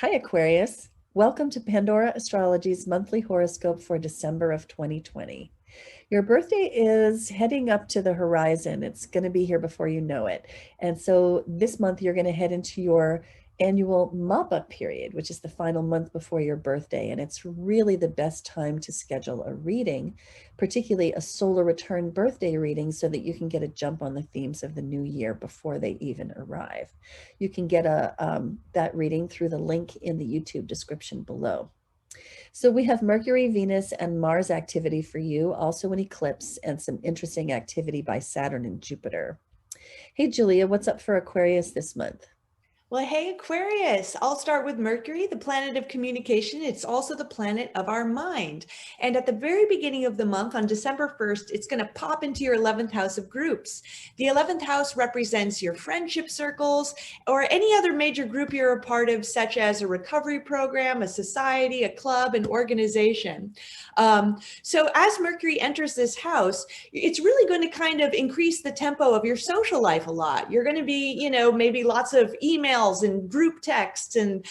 Hi, Aquarius. Welcome to Pandora Astrology's monthly horoscope for December of 2020. Your birthday is heading up to the horizon. It's going to be here before you know it. And so this month, you're going to head into your annual mop-up period, which is the final month before your birthday. And it's really the best time to schedule a reading, particularly a solar return birthday reading, so that you can get a jump on the themes of the new year before they even arrive. You can get that reading through the link in the YouTube description below. So we have Mercury, Venus, and Mars activity for you, also an eclipse and some interesting activity by Saturn and Jupiter. Hey, Julia, what's up for Aquarius this month? Well, hey, Aquarius, I'll start with Mercury, the planet of communication. It's also the planet of our mind. And at the very beginning of the month, on December 1st, it's going to pop into your 11th house of groups. The 11th house represents your friendship circles or any other major group you're a part of, such as a recovery program, a society, a club, an organization. So as Mercury enters this house, it's really going to kind of increase the tempo of your social life a lot. You're going to be, maybe lots of emails and group texts and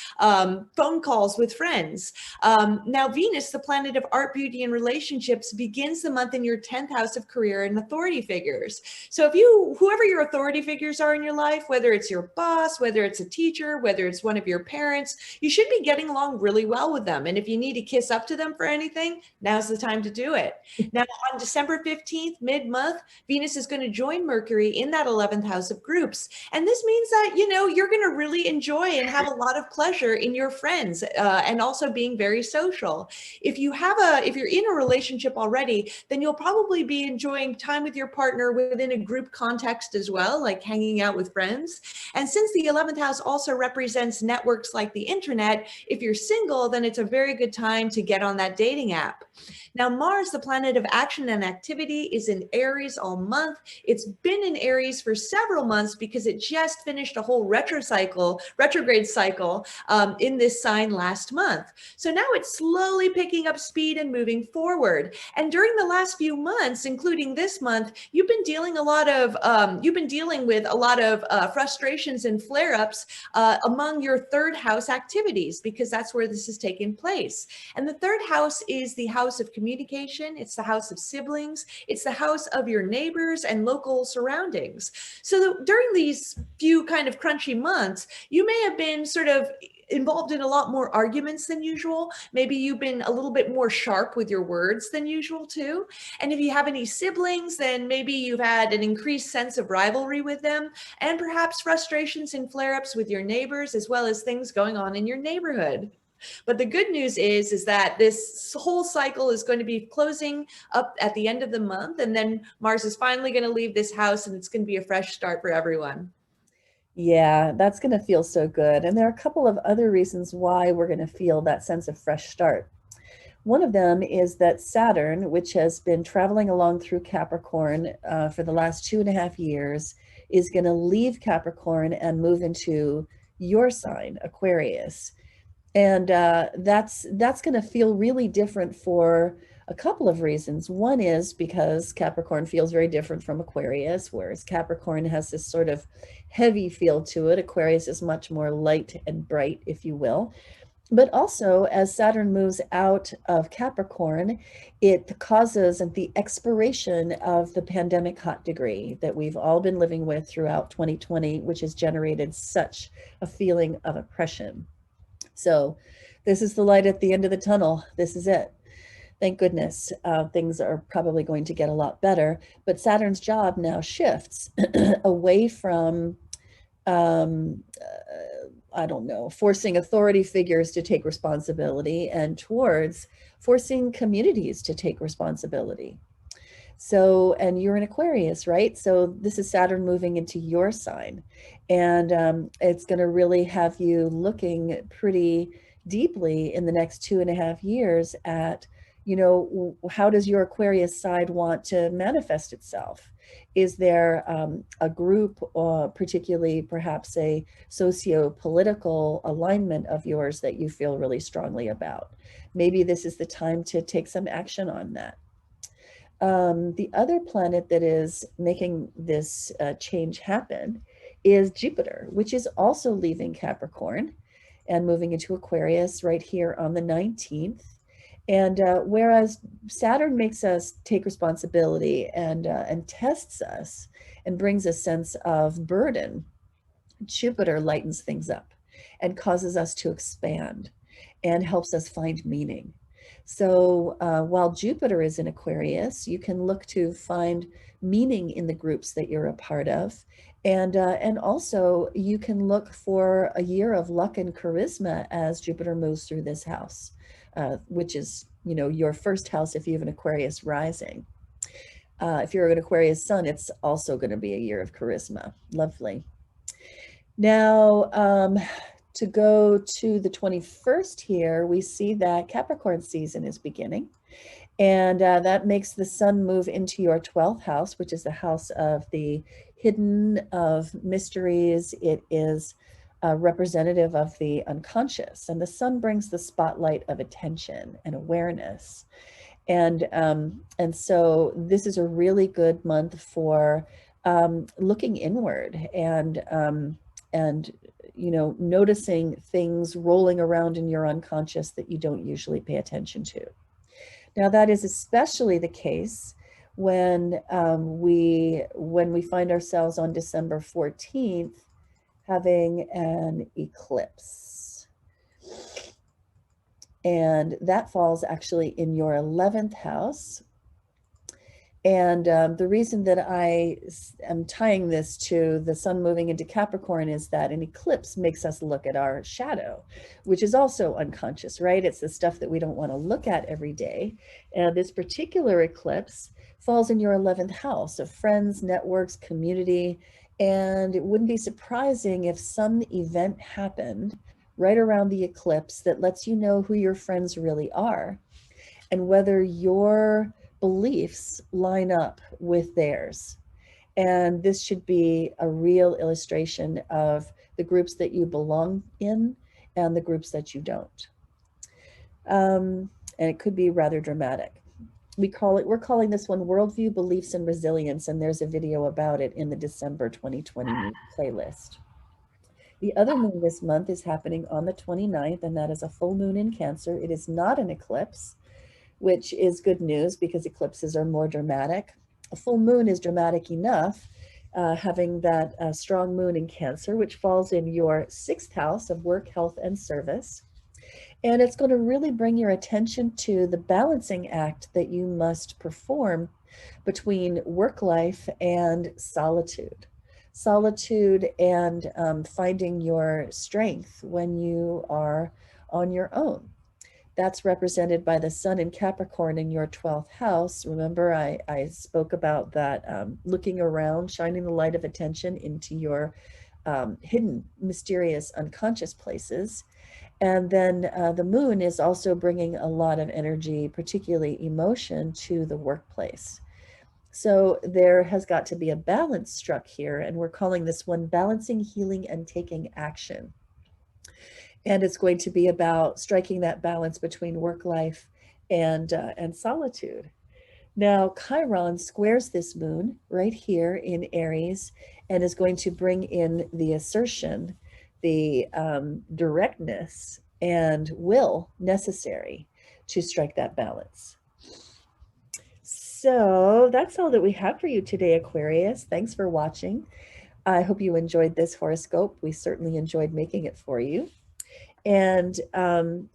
phone calls with friends. Now, Venus, the planet of art, beauty, and relationships, begins the month in your 10th house of career and authority figures. So if whoever your authority figures are in your life, whether it's your boss, whether it's a teacher, whether it's one of your parents, you should be getting along really well with them. And if you need to kiss up to them for anything, now's the time to do it. Now, on December 15th, mid-month, Venus is going to join Mercury in that 11th house of groups. And this means that, you're going to really enjoy and have a lot of pleasure in your friends and also being very social. If you're in a relationship already, then you'll probably be enjoying time with your partner within a group context as well, like hanging out with friends. And since the 11th house also represents networks like the internet, if you're single, then it's a very good time to get on that dating app. Now, Mars, the planet of action and activity, is in Aries all month. It's been in Aries for several months because it just finished a whole retrograde cycle in this sign last month. So now it's slowly picking up speed and moving forward. And during the last few months, including this month, you've been dealing with a lot of frustrations and flare-ups among your third house activities, because that's where this is taking place. And the third house is the house of communication. It's the house of siblings. It's the house of your neighbors and local surroundings. So during these few kind of crunchy months, you may have been sort of involved in a lot more arguments than usual. Maybe you've been a little bit more sharp with your words than usual too. And if you have any siblings, then maybe you've had an increased sense of rivalry with them, and perhaps frustrations and flare-ups with your neighbors, as well as things going on in your neighborhood. But the good news is that this whole cycle is going to be closing up at the end of the month. And then Mars is finally going to leave this house, and it's going to be a fresh start for everyone. Yeah, that's going to feel so good. And there are a couple of other reasons why we're going to feel that sense of fresh start. One of them is that Saturn, which has been traveling along through Capricorn for the last 2.5 years, is going to leave Capricorn and move into your sign, Aquarius. And that's going to feel really different for a couple of reasons. One is because Capricorn feels very different from Aquarius, whereas Capricorn has this sort of heavy feel to it. Aquarius is much more light and bright, if you will. But also, as Saturn moves out of Capricorn, it causes the expiration of the pandemic hot degree that we've all been living with throughout 2020, which has generated such a feeling of oppression. So this is the light at the end of the tunnel. This is it. Thank goodness. Things are probably going to get a lot better. But Saturn's job now shifts away from, I don't know, forcing authority figures to take responsibility and towards forcing communities to take responsibility. So, and you're an Aquarius, right? So this is Saturn moving into your sign. And it's going to really have you looking pretty deeply in the next 2.5 years at, how does your Aquarius side want to manifest itself? Is there a group, particularly perhaps a socio-political alignment of yours that you feel really strongly about? Maybe this is the time to take some action on that. The other planet that is making this change happen is Jupiter, which is also leaving Capricorn. and moving into Aquarius right here on the 19th. And whereas Saturn makes us take responsibility and tests us and brings a sense of burden, Jupiter lightens things up and causes us to expand and helps us find meaning. So while Jupiter is in Aquarius, you can look to find meaning in the groups that you're a part of. And also you can look for a year of luck and charisma as Jupiter moves through this house, which is, you know, your first house if you have an Aquarius rising. If you're an Aquarius sun, it's also going to be a year of charisma. Lovely. Now, to go to the 21st here, we see that Capricorn season is beginning. And that makes the sun move into your 12th house, which is the house of the hidden, of mysteries. It is representative of the unconscious. And the sun brings the spotlight of attention and awareness. And so this is a really good month for looking inward and you know, noticing things rolling around in your unconscious that you don't usually pay attention to. Now that is especially the case when we find ourselves on December 14th having an eclipse. And that falls actually in your 11th house. And the reason that I am tying this to the sun moving into Capricorn is that an eclipse makes us look at our shadow, which is also unconscious, right? It's the stuff that we don't want to look at every day. And this particular eclipse falls in your 11th house of friends, networks, community. And it wouldn't be surprising if some event happened right around the eclipse that lets you know who your friends really are and whether your beliefs line up with theirs. And this should be a real illustration of the groups that you belong in and the groups that you don't. And it could be rather dramatic. We're calling this one Worldview, Beliefs, and Resilience, and there's a video about it in the December 2020 playlist. The other moon this month is happening on the 29th, and that is a full moon in Cancer. It is not an eclipse, which is good news because eclipses are more dramatic. A full moon is dramatic enough, having that strong moon in Cancer, which falls in your 6th house of work, health, and service. And it's going to really bring your attention to the balancing act that you must perform between work life and solitude. Solitude and finding your strength when you are on your own. That's represented by the sun in Capricorn in your 12th house. Remember, I spoke about that looking around, shining the light of attention into your hidden, mysterious, unconscious places. And then the moon is also bringing a lot of energy, particularly emotion, to the workplace. So there has got to be a balance struck here, and we're calling this one Balancing, Healing, and Taking Action. And it's going to be about striking that balance between work life and solitude. Now, Chiron squares this moon right here in Aries and is going to bring in the assertion, the directness, and will necessary to strike that balance. So that's all that we have for you today, Aquarius. Thanks for watching. I hope you enjoyed this horoscope. We certainly enjoyed making it for you. And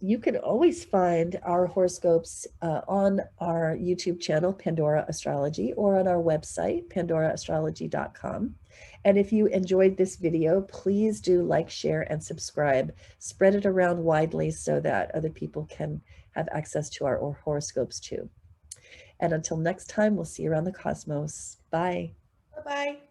you can always find our horoscopes on our YouTube channel, Pandora Astrology, or on our website, pandoraastrology.com. And if you enjoyed this video, please do like, share, and subscribe. Spread it around widely so that other people can have access to our horoscopes too. And until next time, we'll see you around the cosmos. Bye. Bye-bye.